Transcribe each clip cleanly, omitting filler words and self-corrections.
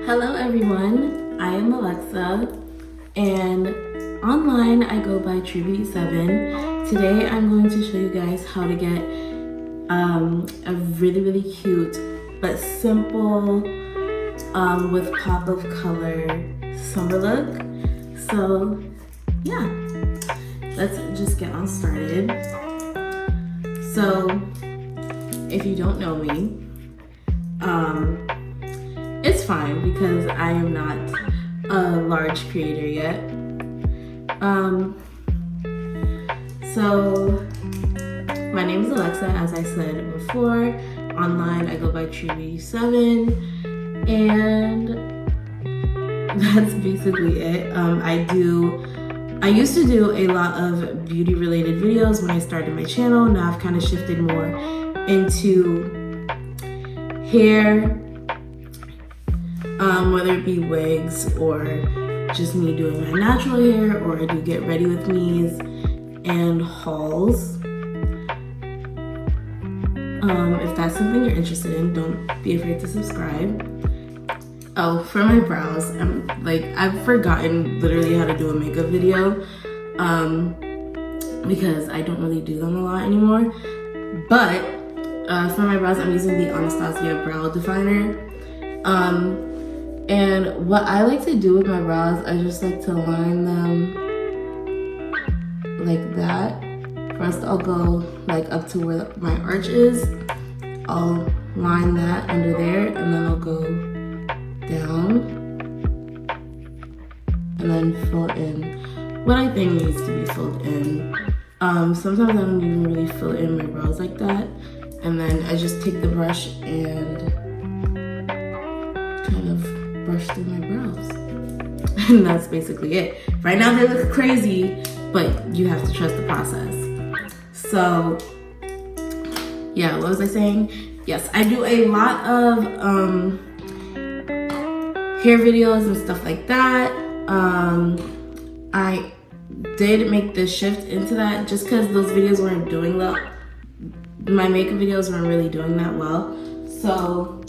Hello everyone, I am Alexa, and online I go by TrueeBeautyy7. Today I'm going to show you guys how to get a really cute but simple with pop of color summer look. So yeah, let's just get on started. So if you don't know me, it's fine because I am not a large creator yet. So my name is Alexa, as I said before. Online I go by TrueeBeautyy7, and that's basically it. I used to do a lot of beauty related videos when I started my channel. Now I've kind of shifted more into hair, whether it be wigs or just me doing my natural hair, or I do get ready with me's and hauls. If that's something you're interested in, don't be afraid to subscribe. Oh, for my brows, I've forgotten literally how to do a makeup video because I don't really do them a lot anymore. But for my brows, I'm using the Anastasia brow definer. And what I like to do with my brows, I just like to line them like that. First, I'll go like up to where my arch is. I'll line that under there, and then I'll go down and then fill in what I think needs to be filled in. Sometimes I don't even really fill in my brows like that, and then I just take the brush and kind of brush through my brows. And that's basically it. Right now they look crazy, but you have to trust the process. So yeah, what was I saying? Yes, I do a lot of hair videos and stuff like that. I did make the shift into that just because those videos weren't doing well. My makeup videos weren't really doing that well. So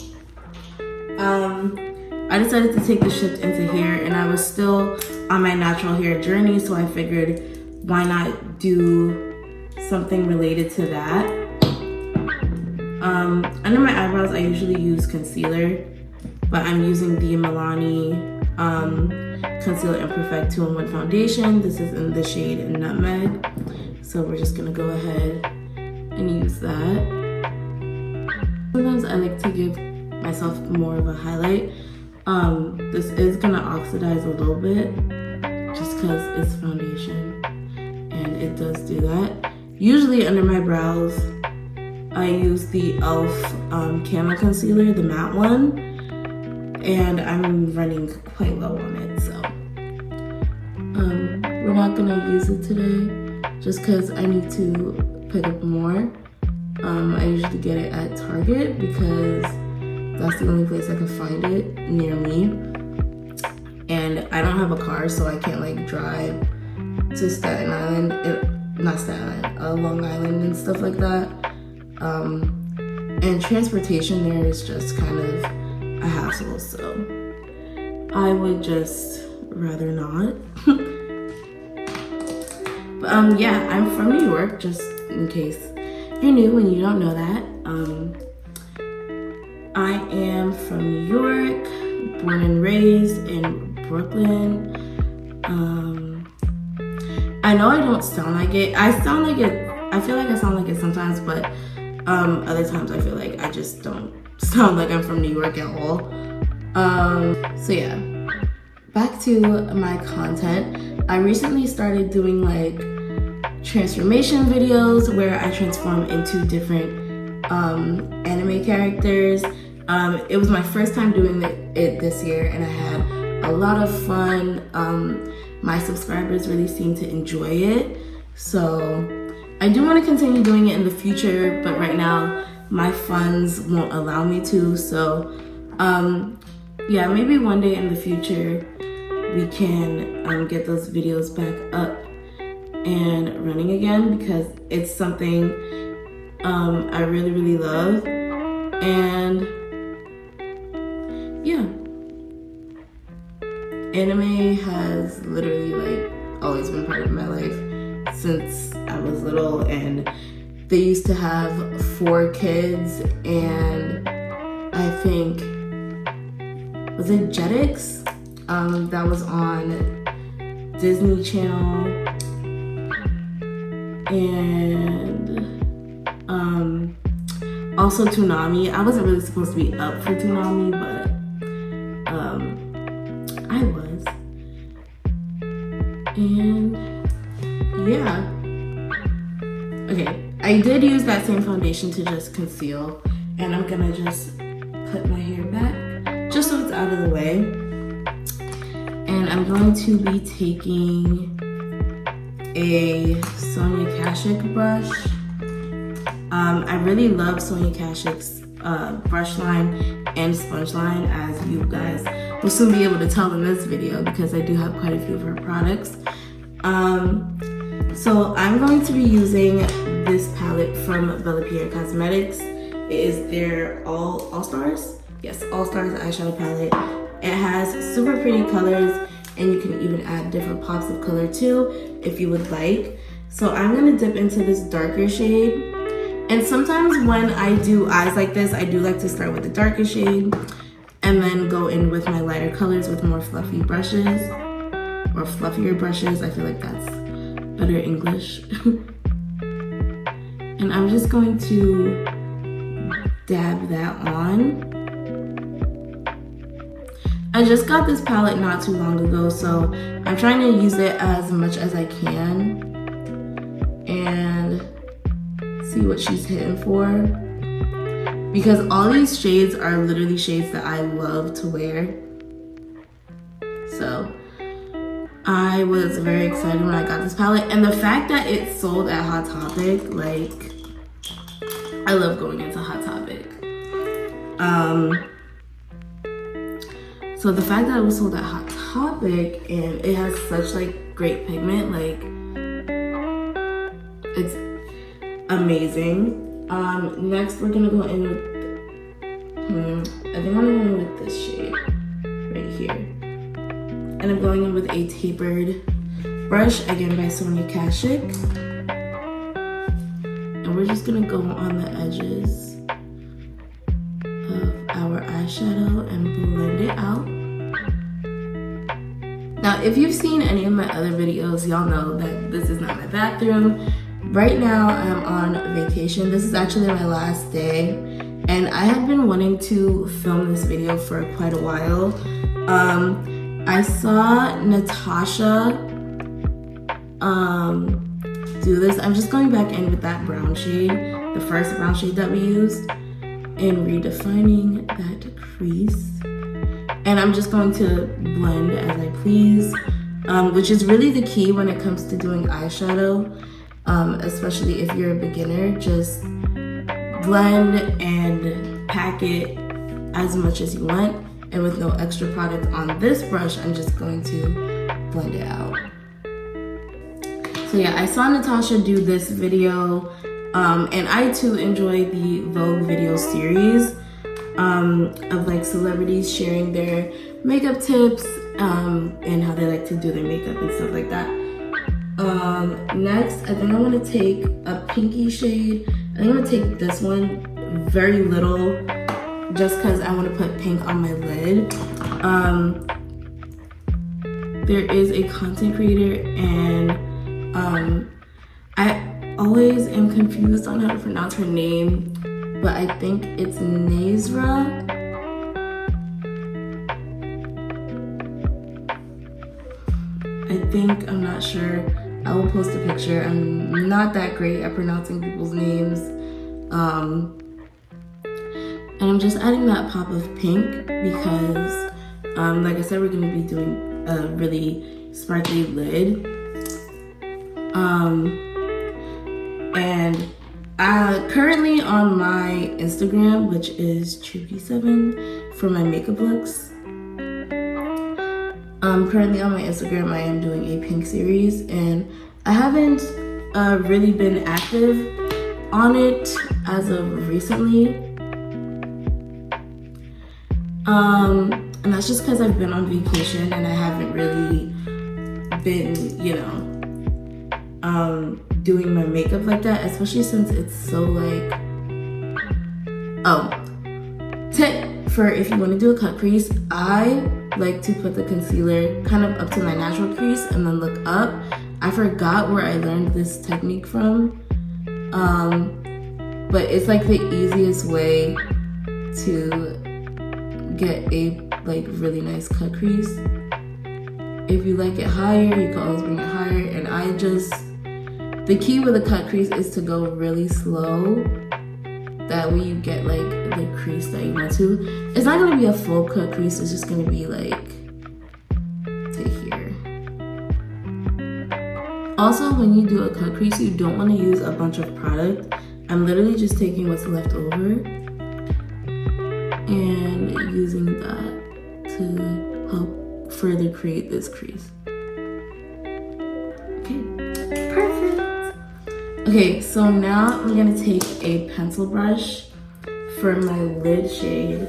I decided to take the shift into hair, and I was still on my natural hair journey, so I figured why not do something related to that. Under my eyebrows, I usually use concealer, but I'm using the Milani Concealer and Perfect 2-in-1 foundation. This is in the shade Nutmeg, so we're just gonna go ahead and use that. Sometimes I like to give myself more of a highlight. This is gonna oxidize a little bit just because it's foundation, and it does do that. Usually under my brows, I use the e.l.f. Camo Concealer, the matte one, and I'm running quite low on it, so we're not gonna use it today just because I need to pick up more. I usually get it at Target because that's the only place I can find it near me, and I don't have a car, so I can't like drive to Staten Island, not Staten Island, Long Island and stuff like that. And transportation there is just kind of a hassle, so I would just rather not. But yeah, I'm from New York, just in case you're new and you don't know that. I am from New York, born and raised in Brooklyn. I know I don't sound like it. I feel like I sound like it sometimes, but other times I feel like I just don't sound like I'm from New York at all. So yeah, back to my content. I recently started doing like transformation videos where I transform into different anime characters. It was my first time doing it this year, and I had a lot of fun. My subscribers really seem to enjoy it, so I do want to continue doing it in the future, but right now my funds won't allow me to. So yeah, maybe one day in the future we can get those videos back up and running again, because it's something I really love. And yeah. Anime has literally like always been part of my life since I was little, and they used to have 4 kids, and I think, was it Jetix? That was on Disney Channel, and also Toonami. I wasn't really supposed to be up for Toonami, but I was. And yeah. Okay, I did use that same foundation to just conceal, and I'm gonna just put my hair back just so it's out of the way. And I'm going to be taking a Sonia Kashuk brush. I really love Sonia Kashuk's brush line and sponge line, as you guys will soon be able to tell in this video, because I do have quite a few of her products. So I'm going to be using this palette from Bella Pierre Cosmetics. It is their All Stars. Yes, All Stars eyeshadow palette. It has super pretty colors, and you can even add different pops of color too if you would like. So I'm gonna dip into this darker shade. And sometimes when I do eyes like this, I do like to start with the darker shade and then go in with my lighter colors with more fluffy brushes, or fluffier brushes. I feel like that's better English. And I'm just going to dab that on. I just got this palette not too long ago, so I'm trying to use it as much as I can and see what she's hitting for, because all these shades are literally shades that I love to wear. So I was very excited when I got this palette, and the fact that it's sold at Hot Topic, like, I love going into Hot Topic. So the fact that it was sold at Hot Topic and it has such like great pigment, like, it's amazing. Next we're gonna go in with, I think I'm gonna go in with this shade right here. And I'm going in with a tapered brush, again by Sonia Kashuk. And we're just gonna go on the edges of our eyeshadow and blend it out. Now, if you've seen any of my other videos, y'all know that this is not my bathroom. Right now, I'm on vacation. This is actually my last day, and I had been wanting to film this video for quite a while. I saw Natasha do this. I'm just going back in with that brown shade, the first brown shade that we used, and redefining that crease. And I'm just going to blend as I please, which is really the key when it comes to doing eyeshadow, especially if you're a beginner. Just blend and pack it as much as you want, and with no extra product on this brush, I'm just going to blend it out. So yeah, I saw Natasha do this video, and I too enjoy the Vogue video series of like celebrities sharing their makeup tips and how they like to do their makeup and stuff like that. Next, I think I want to take a pinky shade. I think I'm gonna take this one, very little, just because I want to put pink on my lid. There is a content creator, and I always am confused on how to pronounce her name, but I think it's Nazra. I think, I'm not sure. I will post a picture. I'm not that great at pronouncing people's names. And I'm just adding that pop of pink because, like I said, we're gonna be doing a really sparkly lid. And currently on my Instagram, which is TrueeBeautyy7 for my makeup looks. Currently on my Instagram, I am doing a pink series, and I haven't really been active on it as of recently. And that's just because I've been on vacation and I haven't really been, you know, doing my makeup like that, especially since it's so like, oh, tip for if you want to do a cut crease, I like to put the concealer kind of up to my natural crease and then look up. I forgot where I learned this technique from, but it's like the easiest way to get a like really nice cut crease. If you like it higher, you can always bring it higher. And the key with a cut crease is to go really slow. That way you get like the crease that you want to. It's not gonna be a full cut crease, it's just gonna be like to here. Also, when you do a cut crease, you don't wanna use a bunch of product. I'm literally just taking what's left over and using that to help further create this crease. Okay, perfect. Okay, so now I'm gonna take a pencil brush for my lid shade.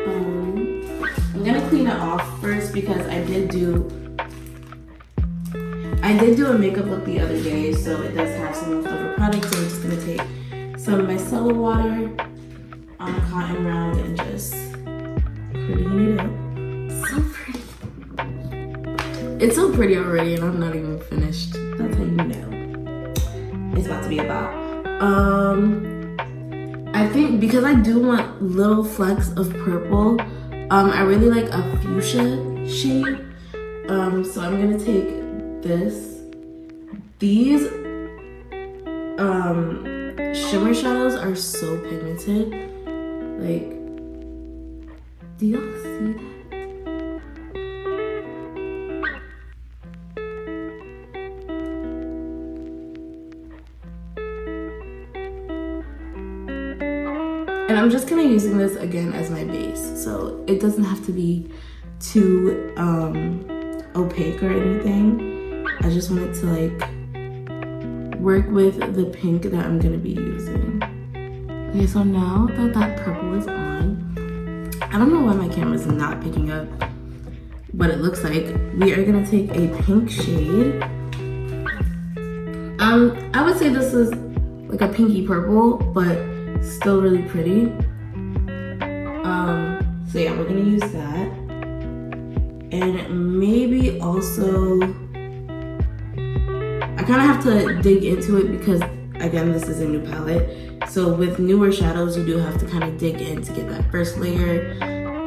I'm gonna clean it off first because I did do a makeup look the other day, so it does have some leftover product. So I'm just gonna take some of my micellar water on a cotton round and just pretty it up. So pretty. It's so pretty already and I'm not even finished. That's how you know it's about to be about. I think because I do want little flecks of purple, I really like a fuchsia shade. So I'm gonna take these shimmer shadows are so pigmented. Like, do y'all see that? And I'm just kind of using this again as my base, so it doesn't have to be too opaque or anything. I just want it to like work with the pink that I'm gonna be using. Okay, so now that purple is on, I don't know why my camera's not picking up what it looks like. We are gonna take a pink shade. I would say this is like a pinky purple, but still really pretty. So yeah, we're gonna use that. And maybe also, I kind of have to dig into it because again, this is a new palette. So with newer shadows, you do have to kind of dig in to get that first layer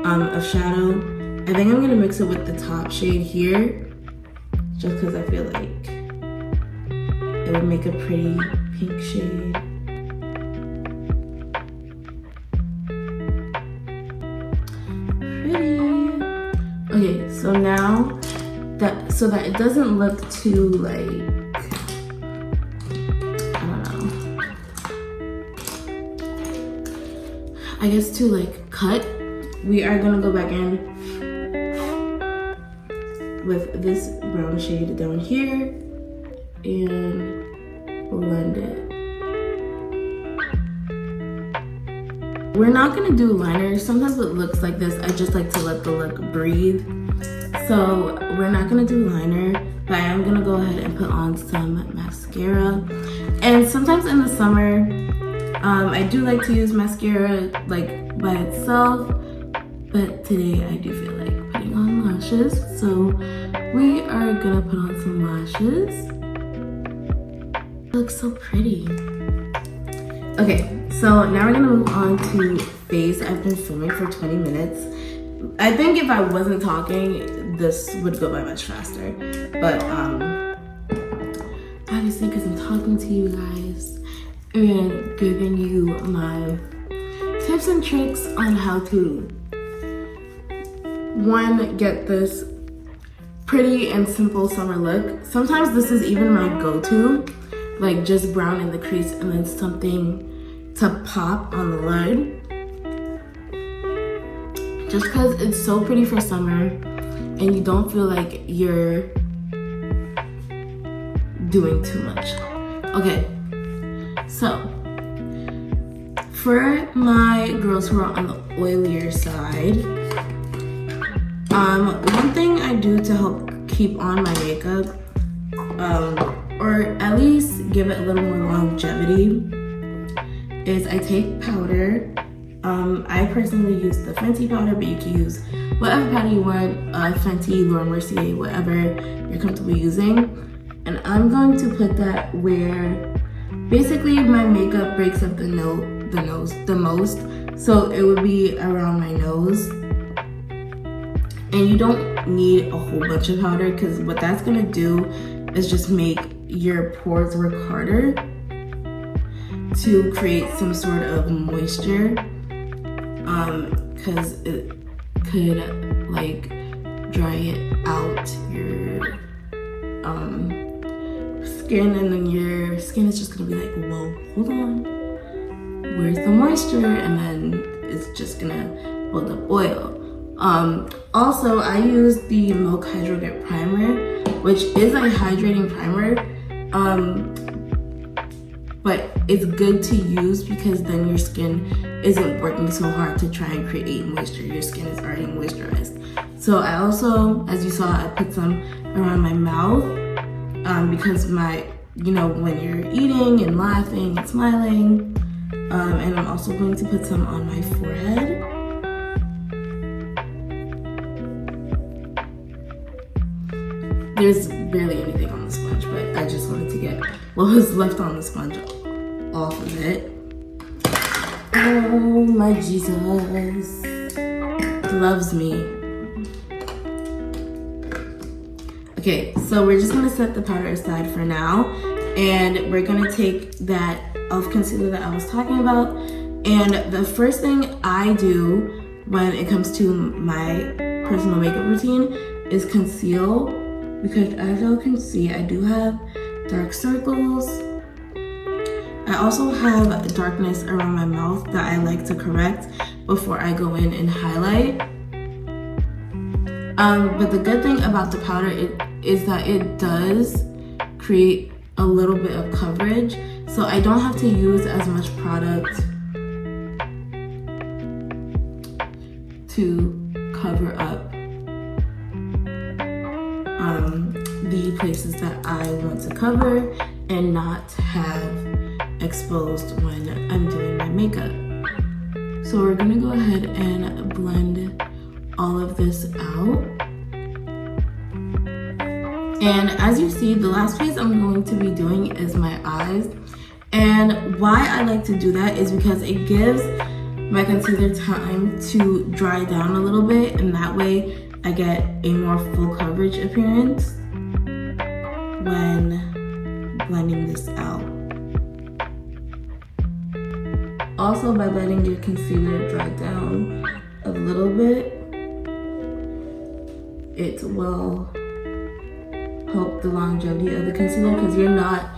of shadow. I think I'm gonna mix it with the top shade here, just because I feel like it would make a pretty pink shade. Okay, so now so that it doesn't look too like, I don't know, I guess too like cut, we are gonna go back in with this brown shade down here and blend it. We're not gonna do liners. Sometimes it looks like this. I just like to let the look breathe. So we're not gonna do liner, but I am gonna go ahead and put on some mascara. And sometimes in the summer, I do like to use mascara like by itself, but today I do feel like putting on lashes. So we are gonna put on some lashes. It looks so pretty. Okay. So now we're gonna move on to face. I've been filming for 20 minutes. I think if I wasn't talking, this would go by much faster. But obviously because I'm talking to you guys and giving you my tips and tricks on how to, one, get this pretty and simple summer look. Sometimes this is even my go-to, like just brown in the crease and then something to pop on the lid, just because it's so pretty for summer and you don't feel like you're doing too much. Okay, so for my girls who are on the oilier side, One thing I do to help keep on my makeup, or at least give it a little more longevity, is I take powder. I personally use the Fenty powder, but you can use whatever powder you want, Fenty, Laura Mercier, whatever you're comfortable using. And I'm going to put that where basically my makeup breaks up the most. So it would be around my nose. And you don't need a whole bunch of powder, because what that's gonna do is just make your pores work harder to create some sort of moisture, because it could like dry it out your skin, and then your skin is just gonna be like, whoa, hold on, where's the moisture? And then it's just gonna build up oil. Also, I use the Milk Hydro Get Primer, which is a hydrating primer, but it's good to use because then your skin isn't working so hard to try and create moisture. Your skin is already moisturized. So I also, as you saw, I put some around my mouth, because when you're eating and laughing and smiling, and I'm also going to put some on my forehead. There's barely anything on the sponge, but I just wanted to get what was left on the sponge off of it. Oh my Jesus, loves me. Okay, so we're just gonna set the powder aside for now, and we're gonna take that e.l.f. concealer that I was talking about. And the first thing I do when it comes to my personal makeup routine is conceal, because as you can see, I do have dark circles. I also have darkness around my mouth that I like to correct before I go in and highlight. But the good thing about the powder is that it does create a little bit of coverage, so I don't have to use as much product to cover up the places that I want to cover and not have exposed when I'm doing my makeup. So we're gonna go ahead and blend all of this out. And as you see, the last piece I'm going to be doing is my eyes. And why I like to do that is because it gives my concealer time to dry down a little bit, and that way I get a more full coverage appearance when blending this out. Also, by letting your concealer dry down a little bit, it will help the longevity of the concealer, because you're not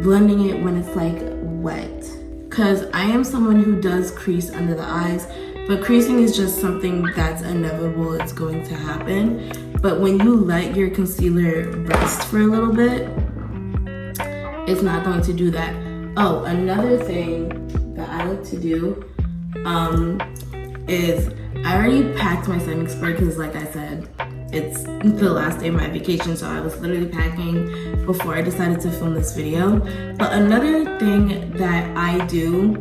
blending it when it's like wet. Because I am someone who does crease under the eyes, but creasing is just something that's inevitable, it's going to happen. But when you let your concealer rest for a little bit, it's not going to do that. Oh, another thing that I like to do is I already packed my setting spray, because like I said, it's the last day of my vacation, so I was literally packing before I decided to film this video. But another thing that I do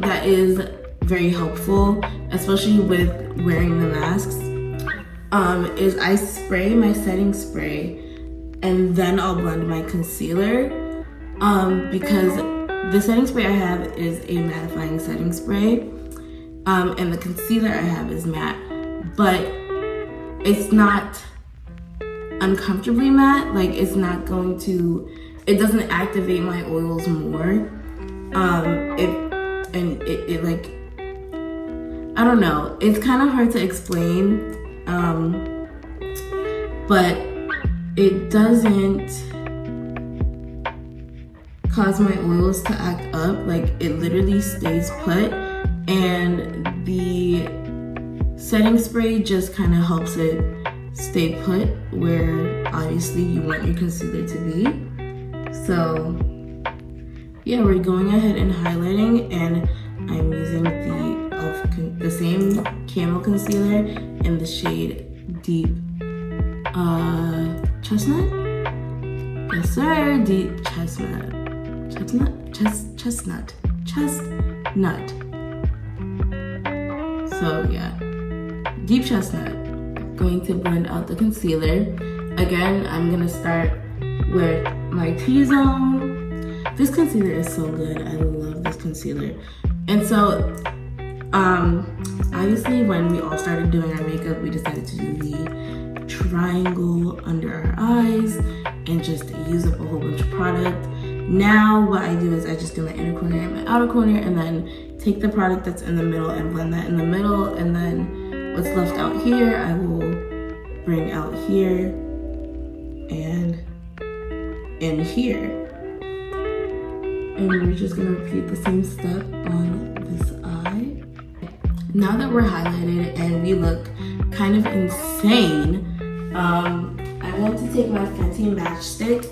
that is very helpful, especially with wearing the masks, is I spray my setting spray and then I'll blend my concealer, because the setting spray I have is a mattifying setting spray, and the concealer I have is matte, but it's not uncomfortably matte. Like, it's not going to, it doesn't activate my oils more. It like, I don't know, it's kind of hard to explain, but it doesn't cause my oils to act up. Like, it literally stays put, and the setting spray just kind of helps it stay put where obviously you want your concealer to be. So yeah, we're going ahead and highlighting, and I'm using the same Camo concealer in in the shade Deep Chestnut. Yes sir, Deep Chestnut. Chestnut. So yeah, Deep Chestnut. Going to blend out the concealer. Again, I'm gonna start with my T-zone. This concealer is so good. I love this concealer. And so, obviously when we all started doing our makeup, we decided to do the triangle under our eyes and just use up a whole bunch of product. Now what I do is I just do my inner corner and my outer corner and then take the product that's in the middle and blend that in the middle, and then what's left out here I will bring out here and in here. And we're just gonna repeat the same step on this eye. Now that we're highlighted and we look kind of insane, I want to take my Fenty matchstick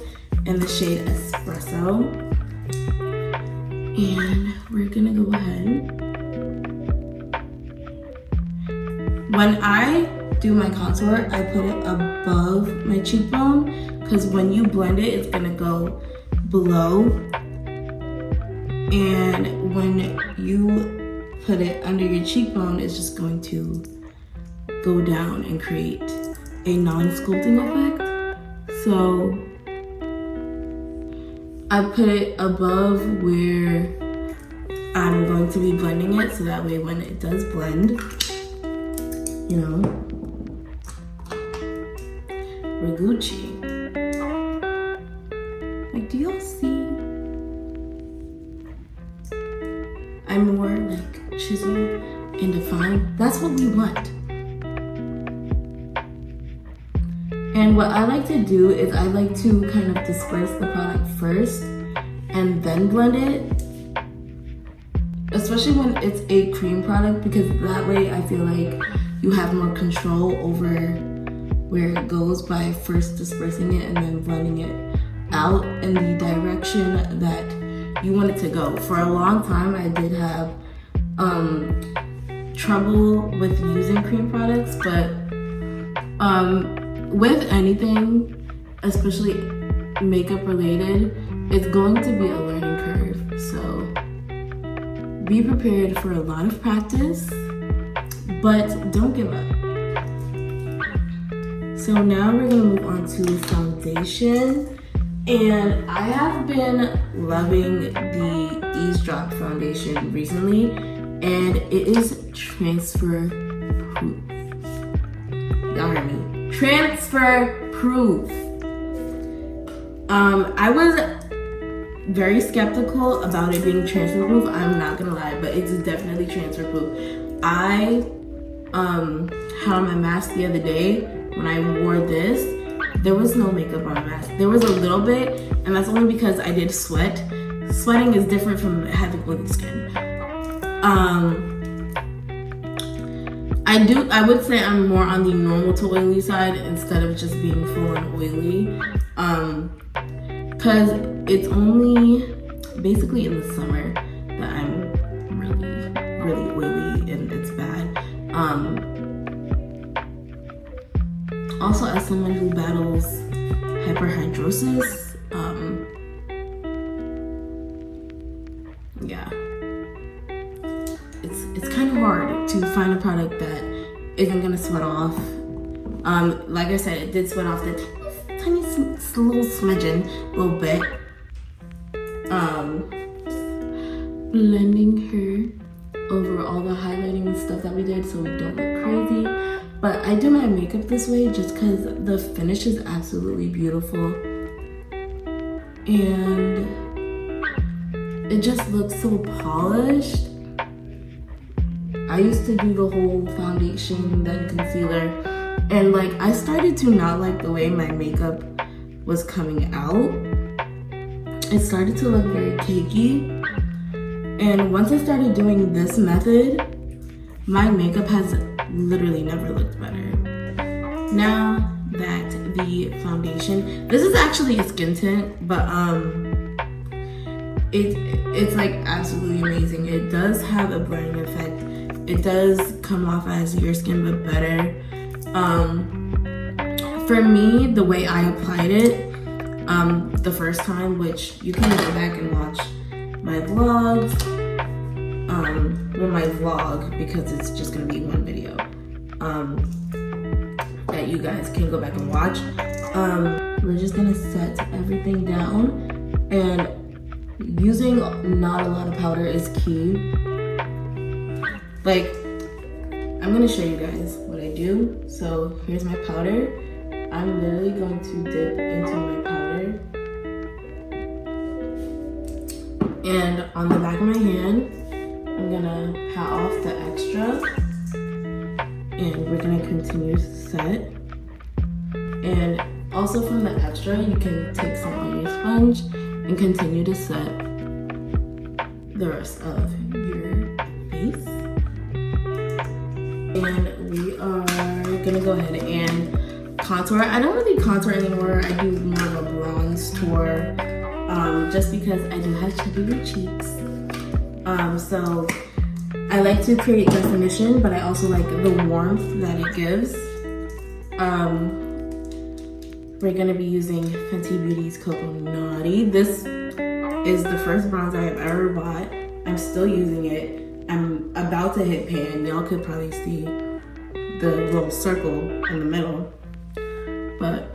in the shade Espresso, and we're gonna go ahead. When I do my contour, I put it above my cheekbone because when you blend it, it's gonna go below. And when you put it under your cheekbone, it's just going to go down and create a non-sculpting effect. So I put it above where I'm going to be blending it, so that way when it does blend, you know, we're Gucci. Like, do y'all see? I'm more like chiseled and defined. That's what we want. And what I like to do is I like to kind of disperse the product first and then blend it. Especially when it's a cream product, because that way I feel like you have more control over where it goes by first dispersing it and then blending it out in the direction that you want it to go. For a long time, I did have trouble with using cream products, but with anything, especially makeup related, it's going to be a learning curve. So be prepared for a lot of practice, but don't give up. So now we're gonna move on to foundation. And I have been loving the Eavesdrop foundation recently, and it is transfer proof. Y'all heard me. Transfer proof. I was very skeptical about it being transfer proof. I'm not gonna lie, but it's definitely transfer proof. I had on my mask the other day. When I wore this, there was no makeup on my mask. There was a little bit, and that's only because I did sweat. Sweating is different from having oily skin. I would say I'm more on the normal to oily side instead of just being full on oily. Cause it's only basically in the summer that I'm really oily and it's bad. Also, as someone who battles hyperhidrosis, yeah, it's kind of hard to find a product that isn't gonna sweat off. Like I said, it did sweat off the tiny little smidgen, little bit. Blending her over all the highlighting and stuff that we did so we don't look crazy. But I do my makeup this way just because the finish is absolutely beautiful. And it just looks so polished. I used to do the whole foundation, then concealer. And like, I started to not like the way my makeup was coming out. It started to look very cakey. And once I started doing this method, my makeup has literally never looked better. Now that the foundation, this is actually a skin tint, but it's like absolutely amazing. It does have a blurring effect It does come off as your skin but better. For me, the way I applied it the first time, which you can go back and watch my vlogs, well, my vlog, because it's just gonna be one video that you guys can go back and watch. We're just gonna set everything down, and using not a lot of powder is key. Like, I'm gonna show you guys what I do. So here's my powder. I'm literally going to dip into my powder, and on the back of my hand, I'm gonna pat off the extra, and we're gonna continue to set. And also from the extra, you can take some on your sponge and continue to set the rest of your face. And we are gonna go ahead and contour. I don't really contour anymore. I do more of a bronze tour, just because I do have chubby cheeks. So I like to create definition, but I also like the warmth that it gives. We're gonna be using Fenty Beauty's Cocoa Naughty. This is the first bronzer I've ever bought. I'm still using it. I'm about to hit pan. Y'all could probably see the little circle in the middle. But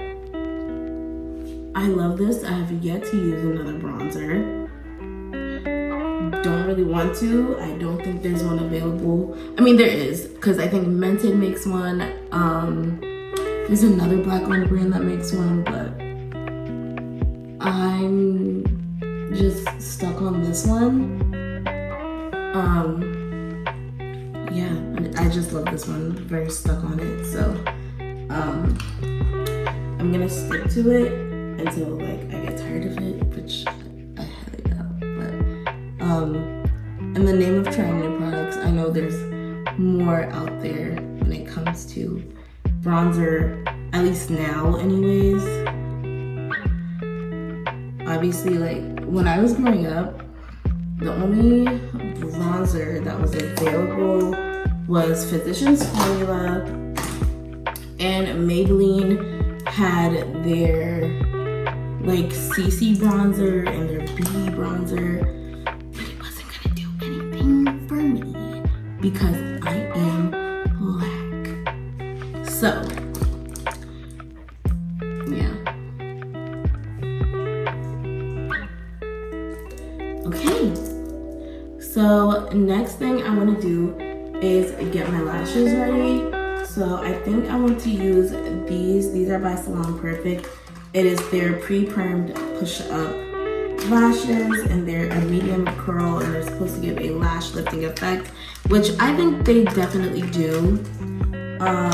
I love this. I have yet to use another bronzer. Don't really want to. I don't think there's one available. I mean, there is, because I think Mented makes one. There's another black-owned brand that makes one, but I'm just stuck on this one. Yeah, I just love this one. Very stuck on it. So I'm gonna stick to it until like I get tired of it, which I highly doubt. But in the name of trying new products, I know there's more out there when it comes to bronzer, at least now anyways. Obviously, like when I was growing up, the only bronzer that was available was Physicians Formula, and Maybelline had their like CC bronzer and their BB bronzer, but it wasn't gonna do anything for me because I am black. So yeah. Okay. So next thing I want to do is get my lashes ready. So I think I want to use these. These are by Salon Perfect. It is their pre-permed push-up lashes, and they're a medium curl, and they're supposed to give a lash lifting effect, which I think they definitely do. I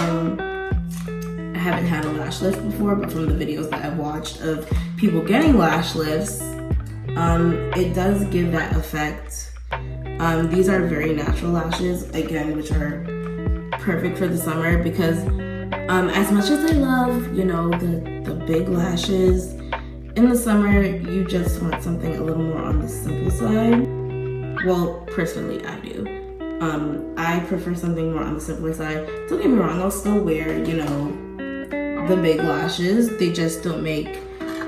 haven't had a lash lift before, but from the videos that I've watched of people getting lash lifts, it does give that effect. These are very natural lashes, again, which are perfect for the summer, because as much as I love, you know, the big lashes, in the summer, you just want something a little more on the simple side. Well, personally, I do. I prefer something more on the simpler side. Don't get me wrong, I'll still wear, you know, the big lashes. They just don't make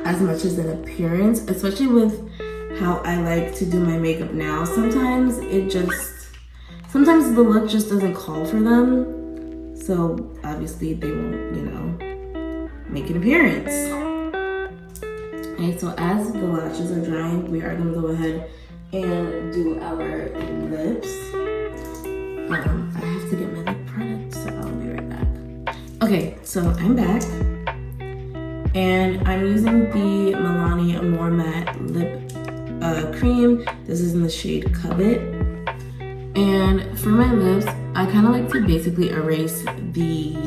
as much as an appearance, especially with how I like to do my makeup now. Sometimes the look just doesn't call for them. So obviously they won't, you know, make an appearance. Okay, so as the lashes are drying, we are gonna go ahead and do our lips. I have to get my lip product, so I'll be right back. Okay, so I'm back. And I'm using the Milani Amore Matte Lip Cream. This is in the shade Covet. And for my lips, I kind of like to basically erase the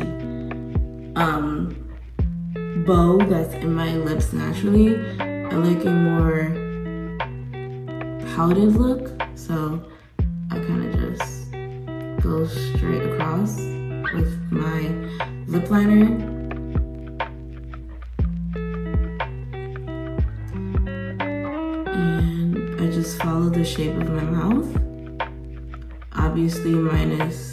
bow that's in my lips naturally. I like a more powdered look, so I kind of just go straight across with my lip liner. And I just follow the shape of my mouth. obviously minus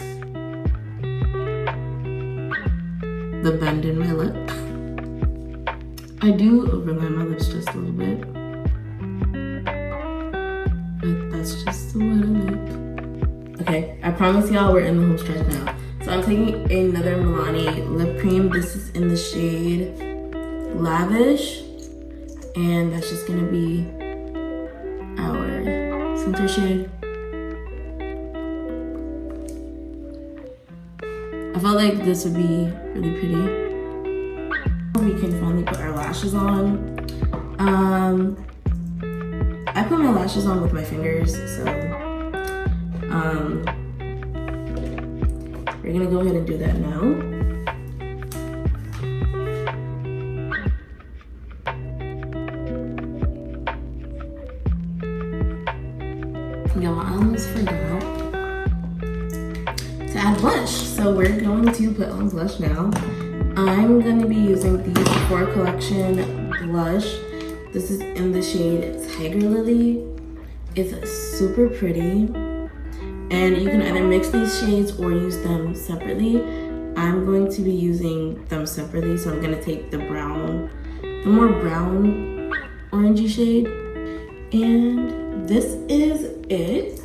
the bend in my lip. I do overline my lips just a little bit, but that's just what I like. Okay, I promise y'all we're in the home stretch now. So I'm taking another Milani lip cream. This is in the shade Lavish, and that's just gonna be our center shade. I felt like this would be really pretty. We can finally put our lashes on. I put my lashes on with my fingers, so we're gonna go ahead and do that now. Y'all, I almost forgot to add blush. So we're going to put on blush now. I'm gonna be using the Sephora Collection blush. This is in the shade Tiger Lily. It's super pretty. And you can either mix these shades or use them separately. I'm going to be using them separately, so I'm gonna take the more brown orangey shade. And this is it.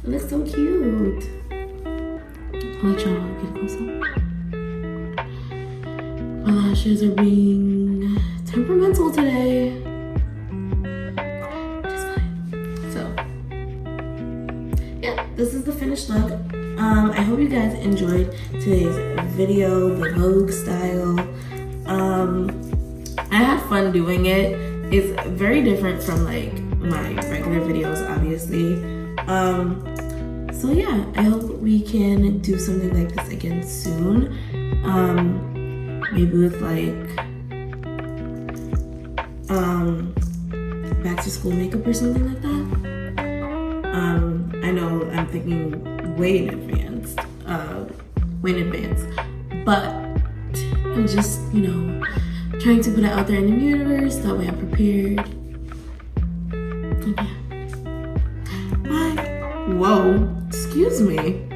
It looks so cute. I'll let y'all get close up. My lashes are being temperamental today. Just fine. So, yeah, this is the finished look. I hope you guys enjoyed today's video, the Vogue style. I had fun doing it. It's very different from like my regular videos, obviously. So yeah, I hope we can do something like this again soon. Maybe with like back to school makeup or something like that. I know I'm thinking way in advance, but I'm just, trying to put it out there in the universe, that way I'm prepared. Okay. Bye. Whoa, excuse me.